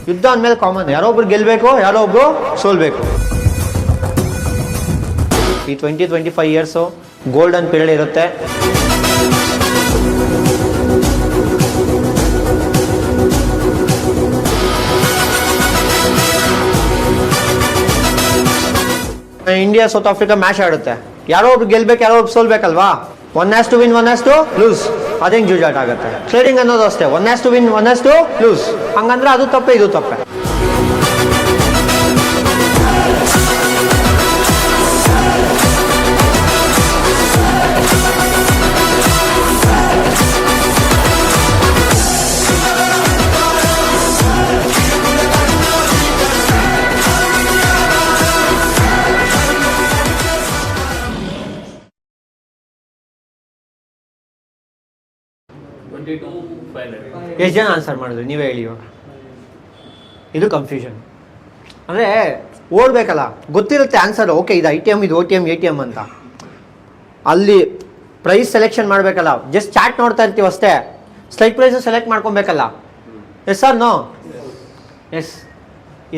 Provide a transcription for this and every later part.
ಯುದ್ಧ ಅಂದಮೇಲೆ ಕಾಮನ್, ಯಾರೋ ಒಬ್ರು ಗೆಲ್ಲಬೇಕು, ಯಾರೋ ಒಬ್ರು ಸೋಲ್ಬೇಕು. ಈ 20-25 ಇಯರ್ಸು ಗೋಲ್ಡನ್ ಪೀರಿಯಡ್ ಇರುತ್ತೆ. ಇಂಡಿಯಾ ಸೌತ್ ಆಫ್ರಿಕಾ ಮ್ಯಾಚ್ ಆಡುತ್ತೆ, ಯಾರೋ ಒಬ್ರು ಗೆಲ್ಬೇಕು, ಯಾರೋ ಒಬ್ರು ಸೋಲ್ಬೇಕಲ್ವಾ. 1 has to win, 1 has to lose. ಅದೇ ಜೂಜಾಟ ಆಗುತ್ತೆ. ಟ್ರೇಡಿಂಗ್ ಅನ್ನೋದು ಅಷ್ಟೇ, 1 has to win, 1 has to lose. ಹಂಗಂದ್ರೆ ಅದು ತಪ್ಪೆ, ಇದು ತಪ್ಪೆ. ಎಷ್ಟು ಜನ ಆನ್ಸರ್ ಮಾಡಿದ್ರು ನೀವೇ ಹೇಳಿ ಇವಾಗ. ಇದು ಕನ್ಫ್ಯೂಷನ್ ಅಂದರೆ ಓಡಬೇಕಲ್ಲ, ಗೊತ್ತಿರುತ್ತೆ ಆನ್ಸರ್. ಓಕೆ, ಇದು ITM, ಇದು OTM, ATM ಅಂತ. ಅಲ್ಲಿ ಪ್ರೈಸ್ ಸೆಲೆಕ್ಷನ್ ಮಾಡಬೇಕಲ್ಲ, ಜಸ್ಟ್ ಚಾರ್ಟ್ ನೋಡ್ತಾ ಇರ್ತೀವಿ ಅಷ್ಟೇ. ಸ್ಟ್ರೈಕ್ ಪ್ರೈಸ್ ಸೆಲೆಕ್ಟ್ ಮಾಡ್ಕೊಬೇಕಲ್ಲ. Yes sir, no, yes.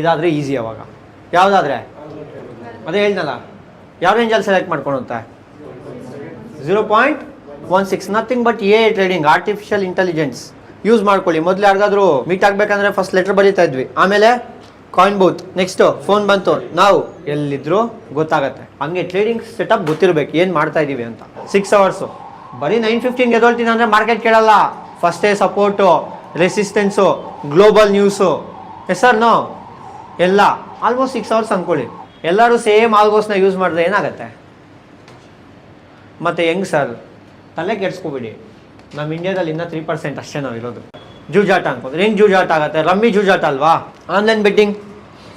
ಇದಾದರೆ ಈಸಿ. ಅವಾಗ ಯಾವುದಾದ್ರೆ ಅದೇ ಹೇಳ್ದಲ್ಲ, ಯಾವ ರೇಂಜಲ್ಲಿ ಸೆಲೆಕ್ಟ್ ಮಾಡ್ಕೊಳುತ್ತೆ. 0.16, nothing but AI trading, artificial intelligence use ಮಾಡ್ಕೊಳ್ಳಿ. ಮೊದಲು ಯಾರಿಗಾದ್ರೂ ಮೀಟ್ ಆಗಬೇಕಂದ್ರೆ ಫಸ್ಟ್ ಲೆಟರ್ ಬರೀತಾ ಇದ್ವಿ, ಆಮೇಲೆ ಕಾಯಿನ್ ಬೂತ್, ನೆಕ್ಸ್ಟ್ ಫೋನ್ ಬಂತು, ನಾವು ಎಲ್ಲಿದ್ರು ಗೊತ್ತಾಗತ್ತೆ. ಹಂಗೆ ಟ್ರೇಡಿಂಗ್ ಸೆಟಪ್ ಗೊತ್ತಿರಬೇಕು, ಏನು ಮಾಡ್ತಾ ಇದೀವಿ ಅಂತ. 6 ಅವರ್ಸು ಬರೀ 9:15 ಗೆದೊಳ್ತೀನಿ ಅಂದರೆ ಮಾರ್ಕೆಟ್ ಕೇಳಲ್ಲ. ಫಸ್ಟೇ support, resistance, global news, yes sir, no, ಎಲ್ಲ ಆಲ್ಮೋಸ್ಟ್ 6 ಅವರ್ಸ್ ಅಂದ್ಕೊಳ್ಳಿ. ಎಲ್ಲರೂ ಸೇಮ್ ಆಲ್ಗೋಸ್ನ ಯೂಸ್ ಮಾಡಿದ್ರೆ ಏನಾಗುತ್ತೆ? ಮತ್ತು ಹೆಂಗೆ ಸರ್? ತಲೆ ಕೆಡ್ಸ್ಕೊಬಿಡಿ. ನಮ್ಮ ಇಂಡಿಯಾದಲ್ಲಿ ಇನ್ನೂ 3% ಅಷ್ಟೇ ನಾವು ಇರೋದು. ಜೂಜಾಟ ಅನ್ಕೊಂಡ್ರೆ ಹೆಂಗೆ ಜೂಜಾಟ ಆಗುತ್ತೆ? ರಮ್ಮಿ ಜೂಜಾಟ ಅಲ್ವಾ? ಆನ್ಲೈನ್ ಬೆಟ್ಟಿಂಗ್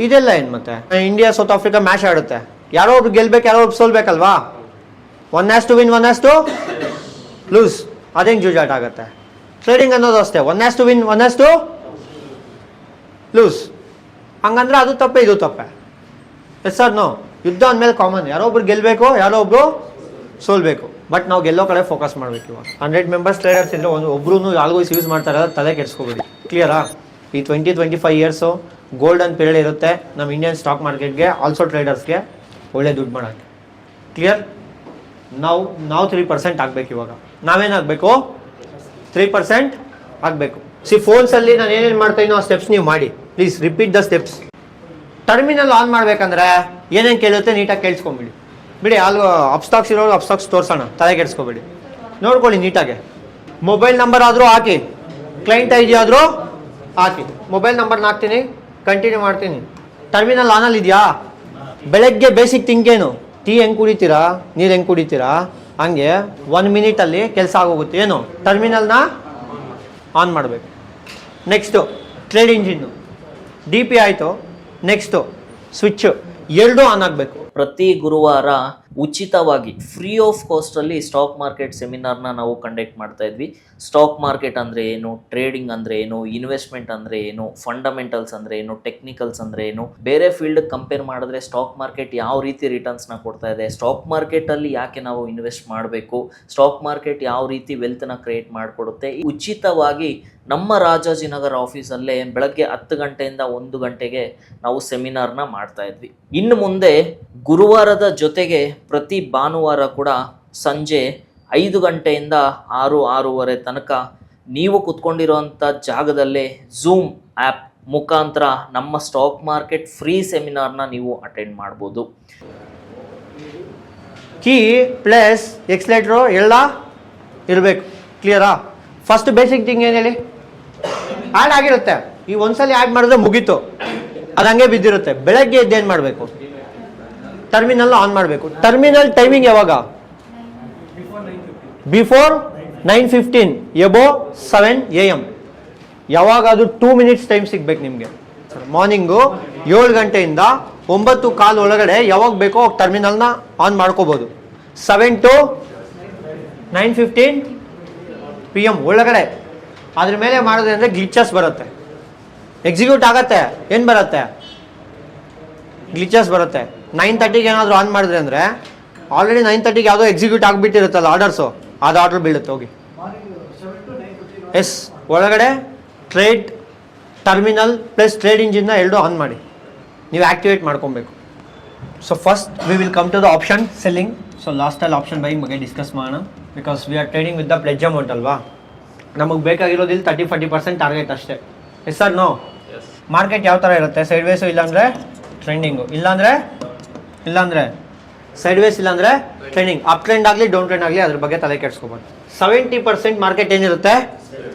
ಇದೆಲ್ಲ ಏನು? ಮತ್ತೆ ಇಂಡಿಯಾ ಸೌತ್ ಆಫ್ರಿಕಾ ಮ್ಯಾಚ್ ಆಡುತ್ತೆ, ಯಾರೋ ಒಬ್ರು ಗೆಲ್ಬೇಕು, ಯಾರೋ ಒಬ್ರು ಸೋಲ್ಬೇಕಲ್ವಾ. 1 has to win, 1 has to lose. ಅದೇ ಜೂಜಾಟ ಆಗುತ್ತೆ. ಟ್ರೇಡಿಂಗ್ ಅನ್ನೋದು ಅಷ್ಟೇ, 1 has to win, 1 has to lose. ಹಂಗಂದ್ರೆ ಅದು ತಪ್ಪೆ, ಇದು ತಪ್ಪೆ. Yes sir, no. ಯುದ್ಧ ಅಂದಮೇಲೆ ಕಾಮನ್, ಯಾರೋ ಒಬ್ರು ಗೆಲ್ಲಬೇಕು, ಯಾರೋ ಒಬ್ರು ಸೋಲ್ಬೇಕು. ಬಟ್ ನಾವು ಗೆಲ್ಲೋ ಕಡೆ ಫೋಕಸ್ ಮಾಡಬೇಕು. ಇವಾಗ 100 ಮೆಂಬರ್ಸ್ ಟ್ರೇಡರ್ಸ್ ಇದ್ದರೆ ಒಬ್ರು ಆಲ್ಗೋಸ್ ಯೂಸ್ ಮಾಡ್ತಾರೆ, ತಲೆ ಕೆಡಿಸ್ಕೋಬೇಡಿ. ಕ್ಲಿಯರಾ? ಈ 20-25 ಇಯರ್ಸು ಗೋಲ್ಡನ್ ಪೀರಿಯಡ್ ಇರುತ್ತೆ ನಮ್ಮ ಇಂಡಿಯನ್ ಸ್ಟಾಕ್ ಮಾರ್ಕೆಟ್ಗೆ, ಆಲ್ಸೋ ಟ್ರೇಡರ್ಸ್ಗೆ ಒಳ್ಳೆ ದುಡ್ಡು ಮಾಡೋಕ್ಕೆ. ಕ್ಲಿಯರ್? ನಾವು 3% ಆಗಬೇಕು. ಇವಾಗ ನಾವೇನಾಗಬೇಕು? 3% ಆಗಬೇಕು. ಫೋನ್ಸಲ್ಲಿ ನಾನು ಏನೇನು ಮಾಡ್ತಾಯಿನೋ ಆ ಸ್ಟೆಪ್ಸ್ ನೀವು ಮಾಡಿ. Please repeat the steps. Terminal on ಮಾಡಬೇಕಂದ್ರೆ ಏನೇನು ಕೇಳುತ್ತೆ ನೀಟಾಗಿ ಕೇಳಿಸ್ಕೊಂಬಿಡಿ. ಬಿಡಿ, ಅಪ್ಸ್ಟಾಕ್ಸ್ ಇರೋರು ಅಪ್ಸ್ಟಾಕ್ಸ್ ತೋರಿಸೋಣ, ತಲೆ ಕೆಡಿಸ್ಕೊಬೇಡಿ. ನೋಡ್ಕೊಳ್ಳಿ ನೀಟಾಗೆ. ಮೊಬೈಲ್ ನಂಬರ್ ಆದರೂ ಹಾಕಿ, ಕ್ಲೈಂಟ್ ID ಆದರೂ ಹಾಕಿ. ಮೊಬೈಲ್ ನಂಬರ್ನ ಹಾಕ್ತೀನಿ, ಕಂಟಿನ್ಯೂ ಮಾಡ್ತೀನಿ. ಟರ್ಮಿನಲ್ ಆನಲ್ಲಿ ಇದೆಯಾ? ಬೆಳಗ್ಗೆ ಬೇಸಿಕ್ ಥಿಂಕ್ ಏನು? ಟೀ ಹೆಂಗೆ ಕುಡಿತೀರಾ, ನೀರು ಹೆಂಗೆ ಕುಡಿತೀರಾ, ಹಂಗೆ 1 ಮಿನಿಟಲ್ಲಿ ಕೆಲಸ ಆಗೋಗುತ್ತೆ. ಏನು? ಟರ್ಮಿನಲ್ನ ಆನ್ ಮಾಡಬೇಕು. ನೆಕ್ಸ್ಟು ಟ್ರೇಡ್ ಇಂಜಿನ್ನು, DP ಆಯಿತು. ನೆಕ್ಸ್ಟು ಸ್ವಿಚ್ಚು, ಎರಡೂ ಆನ್ ಆಗಬೇಕು. ಪ್ರತಿ ಗುರುವಾರ ಉಚಿತವಾಗಿ ಫ್ರೀ ಆಫ್ ಕಾಸ್ಟ್ ಅಲ್ಲಿ ಸ್ಟಾಕ್ ಮಾರ್ಕೆಟ್ ಸೆಮಿನಾರ್ನ ನಾವು ಕಂಡಕ್ಟ್ ಮಾಡ್ತಾ ಇದ್ವಿ. ಸ್ಟಾಕ್ ಮಾರ್ಕೆಟ್ ಅಂದರೆ ಏನು, ಟ್ರೇಡಿಂಗ್ ಅಂದರೆ ಏನು, ಇನ್ವೆಸ್ಟ್ಮೆಂಟ್ ಅಂದರೆ ಏನು, ಫಂಡಮೆಂಟಲ್ಸ್ ಅಂದರೆ ಏನು, ಟೆಕ್ನಿಕಲ್ಸ್ ಅಂದರೆ ಏನು, ಬೇರೆ ಫೀಲ್ಡ್ ಕಂಪೇರ್ ಮಾಡಿದ್ರೆ ಸ್ಟಾಕ್ ಮಾರ್ಕೆಟ್ ಯಾವ ರೀತಿ ರಿಟರ್ನ್ಸ್ನ ಕೊಡ್ತಾ ಇದೆ, ಸ್ಟಾಕ್ ಮಾರ್ಕೆಟಲ್ಲಿ ಯಾಕೆ ನಾವು ಇನ್ವೆಸ್ಟ್ ಮಾಡಬೇಕು, ಸ್ಟಾಕ್ ಮಾರ್ಕೆಟ್ ಯಾವ ರೀತಿ ವೆಲ್ತ್ನ ಕ್ರಿಯೇಟ್ ಮಾಡಿಕೊಡುತ್ತೆ, ಉಚಿತವಾಗಿ ನಮ್ಮ ರಾಜಾಜಿನಗರ ಆಫೀಸಲ್ಲೇ ಬೆಳಗ್ಗೆ 10 ಗಂಟೆಯಿಂದ 1 ಗಂಟೆಗೆ ನಾವು ಸೆಮಿನಾರ್ನ ಮಾಡ್ತಾ ಇದ್ವಿ. ಇನ್ನು ಮುಂದೆ ಗುರುವಾರದ ಜೊತೆಗೆ ಪ್ರತಿ ಭಾನುವಾರ ಕೂಡ ಸಂಜೆ 5 ಗಂಟೆಯಿಂದ 6-6:30 ತನಕ ನೀವು ಕುತ್ಕೊಂಡಿರೋಂಥ ಜಾಗದಲ್ಲೇ ಝೂಮ್ ಆ್ಯಪ್ ಮುಖಾಂತರ ನಮ್ಮ ಸ್ಟಾಕ್ ಮಾರ್ಕೆಟ್ ಫ್ರೀ ಸೆಮಿನಾರ್ನ ನೀವು ಅಟೆಂಡ್ ಮಾಡ್ಬೋದು. ಕೀ ಪ್ಲಸ್ ಎಕ್ಸ್ಲೇಟ್ರು ಎಲ್ಲ ಇರಬೇಕು. ಕ್ಲಿಯರಾ? ಫಸ್ಟ್ ಬೇಸಿಕ್ ಥಿಂಗ್ ಏನು ಹೇಳಿ? ಆ್ಯಡ್ ಆಗಿರುತ್ತೆ. ಈ ಒಂದ್ಸಲಿ ಆ್ಯಡ್ ಮಾಡಿದ್ರೆ ಮುಗೀತು, ಅದು ಹಂಗೆ ಬಿದ್ದಿರುತ್ತೆ. ಬೆಳಗ್ಗೆ ಎದ್ದೇನು ಮಾಡಬೇಕು? ಟರ್ಮಿನಲ್ ಆನ್ ಮಾಡಬೇಕು. ಟರ್ಮಿನಲ್ ಟೈಮಿಂಗ್ ಯಾವಾಗ? Before 9:15, above 7 AM. ಯಾವಾಗ? ಅದು 2 ಮಿನಿಟ್ಸ್ ಟೈಮ್ ಸಿಗ್ಬೇಕು ನಿಮಗೆ. ಮಾರ್ನಿಂಗು 7 ಗಂಟೆಯಿಂದ 9:15 ಒಳಗಡೆ ಯಾವಾಗ ಬೇಕೋ ಟರ್ಮಿನಲ್ನ ಆನ್ ಮಾಡ್ಕೋಬೋದು. 7 to 9:15 PM ಒಳಗಡೆ. ಅದ್ರ ಮೇಲೆ ಮಾಡಿದ್ರೆ ಅಂದರೆ ಗ್ಲಿಚಸ್ ಬರುತ್ತೆ, ಎಕ್ಸಿಕ್ಯೂಟ್ ಆಗತ್ತೆ. ಏನು ಬರುತ್ತೆ? ಗ್ಲಿಚಸ್ ಬರುತ್ತೆ. 9:30ಗೆ ಏನಾದರೂ ಆನ್ ಮಾಡಿದ್ರೆ ಅಂದರೆ ಆಲ್ರೆಡಿ 9:30ಗೆ ಯಾವುದೋ ಎಕ್ಸಿಕ್ಯೂಟ್ ಆಗಿಬಿಟ್ಟಿರುತ್ತಲ್ಲ ಆರ್ಡರ್ಸು, ಅದು ಆರ್ಡರ್ ಬೀಳುತ್ತೆ. ಹೋಗಿ ಎಸ್ ಒಳಗಡೆ ಟ್ರೇಡ್ ಟರ್ಮಿನಲ್ ಪ್ಲಸ್ ಟ್ರೇಡ್ ಇಂಜಿನ್ನ ಎರಡು ಆನ್ ಮಾಡಿ, ನೀವು ಆ್ಯಕ್ಟಿವೇಟ್ ಮಾಡ್ಕೊಬೇಕು. So first we will come to the option selling. So ಲಾಸ್ಟಲ್ಲಿ ಆಪ್ಷನ್ ಬೈಯಿಂಗ್ ಬಗ್ಗೆ ಡಿಸ್ಕಸ್ ಮಾಡೋಣ, because we are trading with the pledge amount ಅಲ್ವಾ. ನಮಗೆ ಬೇಕಾಗಿರೋದಿಲ್ಲ 30-40% ಟಾರ್ಗೆಟ್ ಅಷ್ಟೇ. Yes sir no? ಮಾರ್ಕೆಟ್ ಯಾವ ಥರ ಇರುತ್ತೆ? ಸೈಡ್ ವೇಸು ಇಲ್ಲಾಂದರೆ ಟ್ರೆಂಡಿಂಗು, ಇಲ್ಲಾಂದರೆ ಸೈಡ್ ವೇಸ್, ಇಲ್ಲಾಂದರೆ ಟ್ರೆಂಡಿಂಗ್. ಅಪ್ ಟ್ರೆಂಡ್ ಆಗಲಿ ಡೌನ್ ಟ್ರೆಂಡ್ ಆಗಲಿ ಅದ್ರ ಬಗ್ಗೆ ತಲೆ ಕೆಡಿಸ್ಕೊಬಾರ್ದು. 70% ಮಾರ್ಕೆಟ್ ಏನಿರುತ್ತೆ?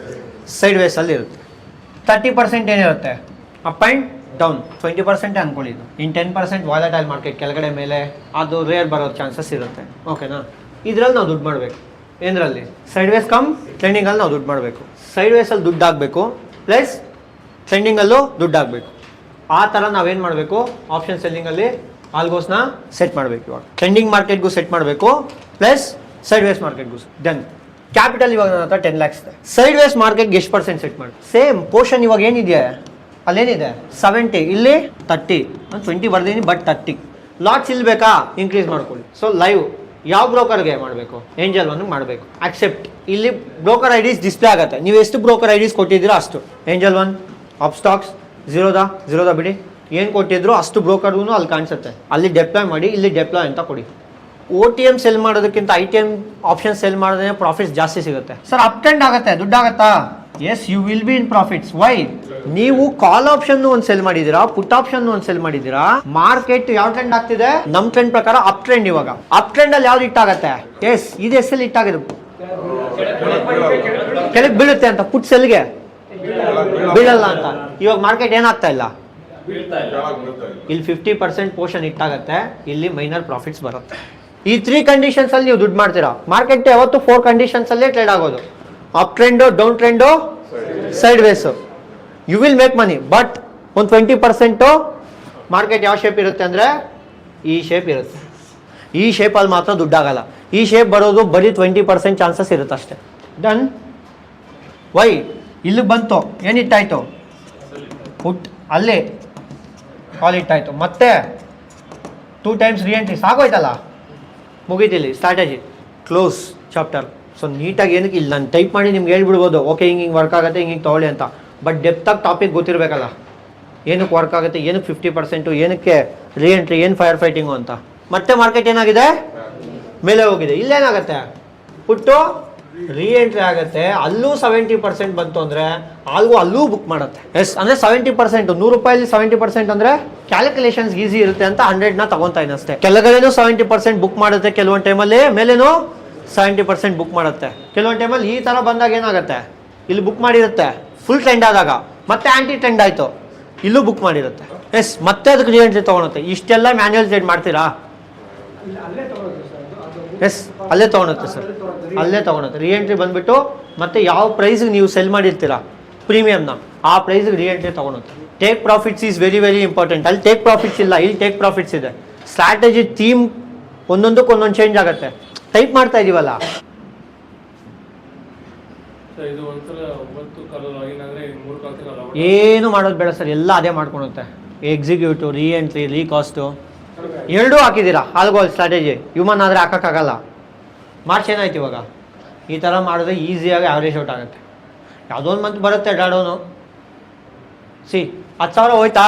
ಸೈಡ್ ವೇಸಲ್ಲಿ ಇರುತ್ತೆ. 30% ಏನಿರುತ್ತೆ? Up and down. 20% ಅಂದ್ಕೊಳ್ಳಿದ್ದು. ಇನ್ನು 10% ವಾಲಟೈಲ್ ಮಾರ್ಕೆಟ್ ಕೆಳಗಡೆ ಮೇಲೆ ಅದು ರೇರ್ ಬರೋ ಚಾನ್ಸಸ್ ಇರುತ್ತೆ. ಓಕೆನಾ? ಇದರಲ್ಲಿ ನಾವು ದುಡ್ಡು ಮಾಡಬೇಕು. ಏನರಲ್ಲಿ? ಸೈಡ್ ವೇಸ್ ಕಮ್ ಟ್ರೆಂಡಿಂಗಲ್ಲಿ ನಾವು ದುಡ್ಡು ಮಾಡಬೇಕು. ಸೈಡ್ ವೇಸಲ್ಲಿ ದುಡ್ಡು ಆಗಬೇಕು ಪ್ಲಸ್ ಟ್ರೆಂಡಿಂಗಲ್ಲೂ ದುಡ್ಡು ಆಗಬೇಕು. ಆ ಥರ ನಾವೇನು ಮಾಡಬೇಕು? ಆಪ್ಷನ್ ಸೆಲ್ಲಿಂಗಲ್ಲಿ ಆಲ್ಗೋಸ್ನ ಸೆಟ್ ಮಾಡಬೇಕು. ಇವಾಗ ಟ್ರೆಂಡಿಂಗ್ ಮಾರ್ಕೆಟ್ಗೂ ಸೆಟ್ ಮಾಡಬೇಕು ಪ್ಲಸ್ ಸೈಡ್ ವೇಸ್ ಮಾರ್ಕೆಟ್ಗೂ. ದೆನ್ ಕ್ಯಾಪಿಟಲ್ ಇವಾಗ ನನ್ನ ಹತ್ರ 10 lakhs ಇದೆ. ಸೈಡ್ ವೇಸ್ ಮಾರ್ಕೆಟ್ಗೆ ಎಷ್ಟು % ಸೆಟ್ ಮಾಡಿ? ಸೇಮ್ ಪೋರ್ಷನ್ ಇವಾಗ ಏನಿದೆ ಅಲ್ಲೇನಿದೆ 70, ಇಲ್ಲಿ 30, ನಾನು 20 ಬರ್ದೀನಿ ಬಟ್ 30. ಲಾಟ್ಸ್ ಇಲ್ಲಿ ಬೇಕಾ? ಇನ್ಕ್ರೀಸ್ ಮಾಡ್ಕೊಳ್ಳಿ. ಸೊ ಲೈವ್ ಯಾವ ಬ್ರೋಕರ್ಗೆ ಮಾಡಬೇಕು? ಏಂಜಲ್ ಒನ್ಗೆ ಮಾಡಬೇಕು. ಆಕ್ಸೆಪ್ಟ್. ಇಲ್ಲಿ ಬ್ರೋಕರ್ ಐಡೀಸ್ ಡಿಸ್ಪ್ಲೇ ಆಗುತ್ತೆ. ನೀವು ಎಷ್ಟು ಬ್ರೋಕರ್ ಐಡೀಸ್ ಕೊಟ್ಟಿದ್ದೀರೋ ಅಷ್ಟು. ಏಂಜಲ್ ಒನ್, ಅಪ್ ಸ್ಟಾಕ್ಸ್, ಝೀರೋದ ಬಿಡಿ, ಏನು ಕೊಟ್ಟಿದ್ರು ಅಷ್ಟು ಬ್ರೋಕರ್ಗೂ ಅಲ್ಲಿ ಕಾಣಿಸುತ್ತೆ. ಅಲ್ಲಿ ಡೆಪ್ಲಾಯ್ ಮಾಡಿ, ಇಲ್ಲಿ ಡೆಪ್ಲಾಯ್ ಅಂತ ಕೊಡಿ. OTM ಸೆಲ್ ಮಾಡೋದಕ್ಕಿಂತ ITM ಆಪ್ಷನ್ ಸೆಲ್ ಮಾಡಿದ್ರೆ ಪ್ರಾಫಿಟ್ಸ್ ಜಾಸ್ತಿ ಸಿಗುತ್ತೆ. ಸರ್ ಅಪ್ ಟ್ರೆಂಡ್ ಆಗುತ್ತೆ, ದುಡ್ಡಾಗತ್ತಾ? Yes, you will be in profits. Why? ನೀವು ಕಾಲ್ ಆಪ್ಷನ್ ಒಂದು ಸೆಲ್ ಮಾಡಿದ್ದೀರಾ, ಪುಟ್ ಆಪ್ಷನ್ ಒಂದು ಸೆಲ್ ಮಾಡಿದ್ದೀರಾ. ಮಾರ್ಕೆಟ್ ಯಾವ ಟ್ರೆಂಡ್ ಆಗ್ತಿದೆ? ನಮ್ಮ ಟ್ರೆಂಡ್ ಪ್ರಕಾರ ಅಪ್ ಟ್ರೆಂಡ್. ಇವಾಗ ಅಪ್ ಟ್ರೆಂಡ್ ಅಲ್ಲಿ ಯಾವ್ದು ಇಟ್ಟಾಗತ್ತೆ? ಎಸ್, ಇದು ಎಲ್ಲಿ ಇಟ್ಟಾಗಿರುತ್ತೆ? ಕೆಳಗೆ ಬೀಳುತ್ತೆ ಅಂತ. ಪುಟ್ ಸೆಲ್ಗೆ ಬೀಳಲ್ಲ ಅಂತ. ಇವಾಗ ಮಾರ್ಕೆಟ್ ಏನಾಗ್ತಾ ಇಲ್ಲ, ಇಲ್ಲಿ 50% ಪೋರ್ಷನ್ ಇಟ್ಟಾಗತ್ತೆ, ಇಲ್ಲಿ ಮೈನರ್ ಪ್ರಾಫಿಟ್ಸ್ ಬರುತ್ತೆ. ಈ 3 ಕಂಡೀಷನ್ಸ್ ಅಲ್ಲಿ ನೀವು ದುಡ್ಡು ಮಾಡ್ತೀರಾ. ಮಾರ್ಕೆಟ್ ಯಾವತ್ತು 4 ಕಂಡೀಷನ್ಸ್ ಅಲ್ಲೇ ಟ್ರೇಡ್ ಆಗೋದು. Up trend, down trend, sideways. You will make money. But ಒಂದು 20% ಮಾರ್ಕೆಟ್ ಯಾವ ಶೇಪ್ ಇರುತ್ತೆ ಅಂದರೆ ಈ ಶೇಪ್ ಇರುತ್ತೆ. ಈ ಶೇಪಲ್ಲಿ ಮಾತ್ರ ದುಡ್ಡಾಗಲ್ಲ. ಈ ಶೇಪ್ ಬರೋದು ಬರೀ 20% ಚಾನ್ಸಸ್ ಇರುತ್ತೆ ಅಷ್ಟೇ. ಡನ್. ವೈ? ಇಲ್ಲಿಗೆ ಬಂತು, ಏನಿಟ್ಟಾಯ್ತು? ಪುಟ್. ಅಲ್ಲೇ ಕಾಲ್ ಇಟ್ಟಾಯ್ತು. ಮತ್ತೆ 2 times ರೀಎಂಟ್ರಿ. ಸಾಗೋಯ್ತಲ್ಲ, ಮುಗೀತಿಲ್ಲಿ ಸ್ಟ್ರಾಟಜಿ ಕ್ಲೋಸ್ ಚಾಪ್ಟರ್. ಸೊ ನೀಟಾಗಿ ಏನಕ್ಕೆ ಇಲ್ಲಿ ನಾನು ಟೈಪ್ ಮಾಡಿ ನಿಮ್ಗೆ ಹೇಳ್ಬಿಡ್ಬೋದು, ಓಕೆ ಹಿಂಗೆ ವರ್ಕ್ ಆಗುತ್ತೆ, ಹಿಂಗೆ ತೊಗೊಳ್ಳಿ ಅಂತ. ಬಟ್ ಡೆಪ್ತಾಗಿ ಟಾಪಿಕ್ ಗೊತ್ತಿರಬೇಕಲ್ಲ, ಏನಕ್ಕೆ ವರ್ಕ್ ಆಗುತ್ತೆ, ಏನಕ್ಕೆ 50%, ಏನಕ್ಕೆ ರೀಎಂಟ್ರಿ, ಏನು ಫೈರ್ ಫೈಟಿಂಗು ಅಂತ. ಮತ್ತೆ ಮಾರ್ಕೆಟ್ ಏನಾಗಿದೆ? ಮೇಲೆ ಹೋಗಿದೆ. ಇಲ್ಲೇನಾಗುತ್ತೆ? ಪುಟ್ಟು ರೀಎಂಟ್ರಿ ಆಗುತ್ತೆ. ಅಲ್ಲೂ 70% ಬಂತು ಅಂದರೆ ಅಲ್ಲೂ ಬುಕ್ ಮಾಡುತ್ತೆ. ಎಸ್, ಅಂದರೆ 70%, 100 ರೂಪಾಯಲ್ಲಿ 70% ಅಂದರೆ ಕ್ಯಾಲ್ಕುಲೇಷನ್ಸ್ ಈಸಿ ಇರುತ್ತೆ ಅಂತ 100ನ ತಗೊತಾ ಇದ್ದೀನಿ ಅಷ್ಟೇ. ಕೆಳಗಡೆನೂ 70% ಬುಕ್ ಮಾಡುತ್ತೆ, ಕೆಲವೊಂದು ಟೈಮಲ್ಲಿ ಮೇಲೇನೂ 70% ಬುಕ್ ಮಾಡುತ್ತೆ. ಕೆಲವೊಂದು ಟೈಮಲ್ಲಿ ಈ ಥರ ಬಂದಾಗ ಏನಾಗುತ್ತೆ, ಇಲ್ಲಿ ಬುಕ್ ಮಾಡಿರುತ್ತೆ ಫುಲ್ ಟ್ರೆಂಡ್ ಆದಾಗ, ಮತ್ತೆ ಆ್ಯಂಟಿ ಟ್ರೆಂಡ್ ಆಯಿತು, ಇಲ್ಲೂ ಬುಕ್ ಮಾಡಿರುತ್ತೆ. ಎಸ್, ಮತ್ತೆ ಅದಕ್ಕೆ ರೀಎಂಟ್ರಿ ತೊಗೊಳುತ್ತೆ. ಇಷ್ಟೆಲ್ಲ ಮ್ಯಾನ್ಯಲ್ ಟ್ರೇಡ್ ಮಾಡ್ತೀರಾ? ಎಸ್, ಅಲ್ಲೇ ತೊಗೊಳುತ್ತೆ ಸರ್, ಅಲ್ಲೇ ತೊಗೊಳುತ್ತೆ. ರೀಎಂಟ್ರಿ ಬಂದುಬಿಟ್ಟು ಮತ್ತೆ ಯಾವ ಪ್ರೈಸ್ಗೆ ನೀವು ಸೆಲ್ ಮಾಡಿರ್ತೀರಾ ಪ್ರೀಮಿಯಮ್ನ, ಆ ಪ್ರೈಸ್ಗೆ ರೀಎಂಟ್ರಿ ತೊಗೊಳುತ್ತೆ. Take profits is very very important. ಅಲ್ಲಿ ಟೇಕ್ ಪ್ರಾಫಿಟ್ಸ್ ಇಲ್ಲ, ಇಲ್ಲಿ ಟೇಕ್ ಪ್ರಾಫಿಟ್ಸ್ ಇದೆ. ಸ್ಟ್ರಾಟಜಿ ಥೀಮ್ ಒಂದೊಂದಕ್ಕೆ ಒಂದೊಂದು ಚೇಂಜ್ ಆಗುತ್ತೆ. ಟೈಪ್ ಮಾಡ್ತಾ ಇದೀವಲ್ಲ, ಏನು ಮಾಡೋದು ಬೇಡ ಸರ್, ಎಲ್ಲ ಅದೇ ಮಾಡ್ಕೊಳುತ್ತೆ. ಎಕ್ಸಿಕ್ಯೂಟಿವ್, ರೀಎಂಟ್ರಿ, ರೀಕಾಸ್ಟು ಎರಡೂ ಹಾಕಿದ್ದೀರಾ. ಆಲ್ಗೋಲ್ ಸ್ಟ್ರಾಟಜಿ ಹ್ಯೂಮನ್ ಆದರೆ ಹಾಕೋಕ್ಕಾಗಲ್ಲ. ಮಾರ್ಚ್ ಏನಾಯ್ತು ಇವಾಗ? ಈ ಥರ ಮಾಡಿದ್ರೆ ಈಸಿಯಾಗಿ ಆವ್ರೇಜ್ ಔಟ್ ಆಗುತ್ತೆ. ಯಾವುದೋ ಒಂದು ಮಂತ್ ಬರುತ್ತೆ ಡಾಡೋನು. 10,000 ಹೋಯ್ತಾ?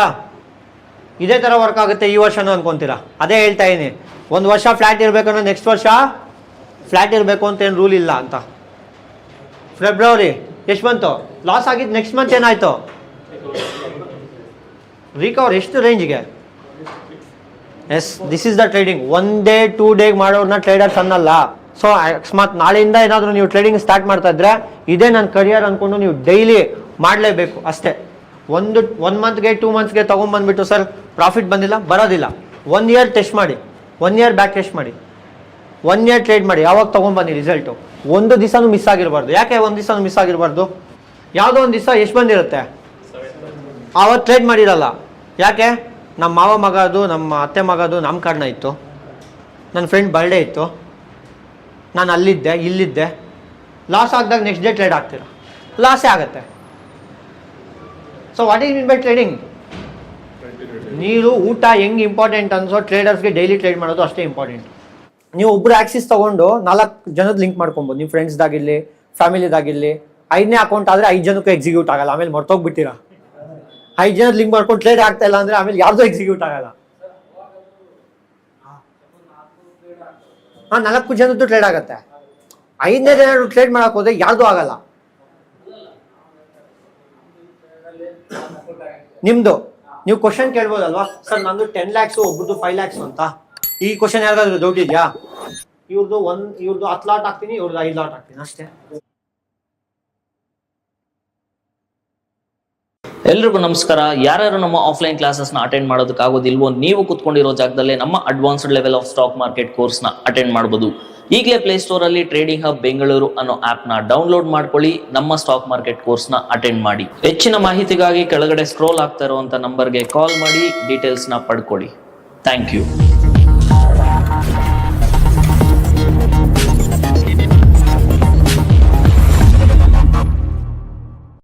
ಇದೇ ಥರ ವರ್ಕ್ ಆಗುತ್ತೆ ಈ ವರ್ಷನೂ ಅನ್ಕೊತೀರಾ? ಅದೇ ಹೇಳ್ತಾ ಇದ್ದೀನಿ, ಒಂದು ವರ್ಷ ಫ್ಲ್ಯಾಟ್ ಇರಬೇಕನ್ನೋ ನೆಕ್ಸ್ಟ್ ವರ್ಷ ಫ್ಲ್ಯಾಟ್ ಇರಬೇಕು ಅಂತ ಏನು ರೂಲ್ ಇಲ್ಲ ಅಂತ. ಫೆಬ್ರವರಿ ಎಷ್ಟು ಬಂತು? ಲಾಸ್ ಆಗಿದ್ದು. ನೆಕ್ಸ್ಟ್ ಮಂತ್ ಏನಾಯಿತು? ರಿಕವರ್. ಎಷ್ಟು ರೇಂಜ್ಗೆ? Yes, this is the trading. 1 day 2 day ಮಾಡೋರನ್ನ ಟ್ರೇಡರ್ಸ್ ಅನ್ನಲ್ಲ. ಸೊ ಅಕಸ್ಮಾತ್ ನಾಳೆಯಿಂದ ಏನಾದರೂ ನೀವು ಟ್ರೇಡಿಂಗ್ ಸ್ಟಾರ್ಟ್ ಮಾಡ್ತಾ ಇದ್ರೆ ಇದೇ ನನ್ನ ಕರಿಯರ್ ಅಂದ್ಕೊಂಡು ನೀವು ಡೈಲಿ ಮಾಡಲೇಬೇಕು ಅಷ್ಟೇ. 1 ಮಂತ್ಗೆ 2 ಮಂತ್ಸ್ಗೆ ತೊಗೊಂಬಂದ್ಬಿಟ್ಟು ಸರ್ ಪ್ರಾಫಿಟ್ ಬಂದಿಲ್ಲ, ಬರೋದಿಲ್ಲ. 1 year ಟೆಸ್ಟ್ ಮಾಡಿ, 1 year ಬ್ಯಾಕ್ ಟೆಸ್ಟ್ ಮಾಡಿ, 1 year ಟ್ರೇಡ್ ಮಾಡಿ, ಯಾವಾಗ ತೊಗೊಂಬನ್ನಿ ರಿಸಲ್ಟು. ಒಂದು ದಿವಸನೂ ಮಿಸ್ ಆಗಿರಬಾರ್ದು. ಯಾಕೆ ಒಂದು ದಿವಸನೂ ಮಿಸ್ ಆಗಿರಬಾರ್ದು? ಯಾವುದೋ ಒಂದು ದಿವಸ ಎಷ್ಟು ಬಂದಿರುತ್ತೆ ಆವತ್ತು ಟ್ರೇಡ್ ಮಾಡಿರಲ್ಲ. ಯಾಕೆ? ನಮ್ಮ ಮಾವ ಮಗದು, ನಮ್ಮ ಅತ್ತೆ ಮಗದು ನಾಮಕರಣ ಇತ್ತು, ನನ್ನ ಫ್ರೆಂಡ್ ಬರ್ಡೇ ಇತ್ತು, ನಾನು ಅಲ್ಲಿದ್ದೆ ಇಲ್ಲಿದ್ದೆ. ಲಾಸ್ ಆಗಿದಾಗ ನೆಕ್ಸ್ಟ್ ಡೇ ಟ್ರೇಡ್ ಆಗ್ತೀರ, ಲಾಸೇ ಆಗುತ್ತೆ. So what is mean by trading? ನೀರು ಊಟ ಹೆಂಗೆ ಇಂಪಾರ್ಟೆಂಟ್ ಅನ್ಸೋ ಟ್ರೇಡರ್ಸ್ಗೆ ಡೈಲಿ ಟ್ರೇಡ್ ಮಾಡೋದು ಅಷ್ಟೇ ಇಂಪಾರ್ಟೆಂಟ್. ನೀವು ಒಬ್ಬರು ಆಕ್ಸಿಸ್ ತೊಗೊಂಡು 4 ಜನದ ಲಿಂಕ್ ಮಾಡ್ಕೊಬೋದು. ನಿಮ್ಮ ಫ್ರೆಂಡ್ಸ್ದಾಗಿರಲಿ, ಫ್ಯಾಮಿಲಿದಾಗಿರಲಿ. 5ನೇ ಅಕೌಂಟ್ ಆದರೆ 5 ಜನಕ್ಕೂ ಎಕ್ಸಿಕ್ಯೂಟ್ ಆಗಲ್ಲ, ಆಮೇಲೆ ಮರ್ತೋಗ್ಬಿಟ್ಟಿರಾ. 5 ಜನ ಲಿಂಕ್ ಮಾಡ್ಕೊಂಡು ಟ್ರೇಡ್ ಆಗ್ತಾ ಇಲ್ಲ ಅಂದ್ರೆ ಆಮೇಲೆ ಯಾರ್ದು ಎಕ್ಸಿಕ್ಯೂಟ್ ಆಗಲ್ಲ. 4 ಜನದ್ದು ಟ್ರೇಡ್ ಆಗತ್ತೆ. 5ನೇ ಜನ ಟ್ರೇಡ್ ಮಾಡಕ್ ಹೋದ್ರೆ ಯಾರ್ದು ಆಗಲ್ಲ. ನಿಮ್ದು ನೀವು ಕ್ವಶನ್ ಕೇಳ್ಬೋದಲ್ವಾ, ಸರ್ ನಂದು 10 lakhs ಒಬ್ಬರದು 5 lakhs ಅಂತ. ಈ ಕ್ವಶನ್ ಯಾರಿಗಾದ್ರೂ ಡೌಟ್ ಇದೆಯಾ? ಇವ್ರದ್ದು 10 ಲಾಟ್ ಹಾಕ್ತೀನಿ, ಇವ್ರದ್ದು 5 ಲಾಟ್ ಹಾಕ್ತೀನಿ ಅಷ್ಟೇ. ಎಲ್ರಿಗೂ ನಮಸ್ಕಾರ. ಯಾರ್ಯಾರು ನಮ್ಮ ಆಫ್ಲೈನ್ ಕ್ಲಾಸಸ್ನ ಅಟೆಂಡ್ ಮಾಡೋದಕ್ಕಾಗೋದಿಲ್ವೋ, ನೀವು ಕುತ್ಕೊಂಡಿರೋ ಜಾಗದಲ್ಲೇ ನಮ್ಮ advanced level of stock market ಕೋರ್ಸ್ನ ಅಟೆಂಡ್ ಮಾಡ್ಬೋದು. ಈಗಲೇ ಪ್ಲೇಸ್ಟೋರ್ ಅಲ್ಲಿ ಟ್ರೇಡಿಂಗ್ ಹಬ್ ಬೆಂಗಳೂರು ಅನ್ನೋ ಆಪ್ನ ಡೌನ್ಲೋಡ್ ಮಾಡ್ಕೊಳ್ಳಿ, ನಮ್ಮ ಸ್ಟಾಕ್ ಮಾರ್ಕೆಟ್ ಕೋರ್ಸ್ನ ಅಟೆಂಡ್ ಮಾಡಿ. ಹೆಚ್ಚಿನ ಮಾಹಿತಿಗಾಗಿ ಕೆಳಗಡೆ ಸ್ಕ್ರೋಲ್ ಆಗ್ತಾ ಇರುವಂತ ನಂಬರ್ಗೆ ಕಾಲ್ ಮಾಡಿ ಡೀಟೇಲ್ಸ್ನ ಪಡ್ಕೊಳ್ಳಿ. Thank you.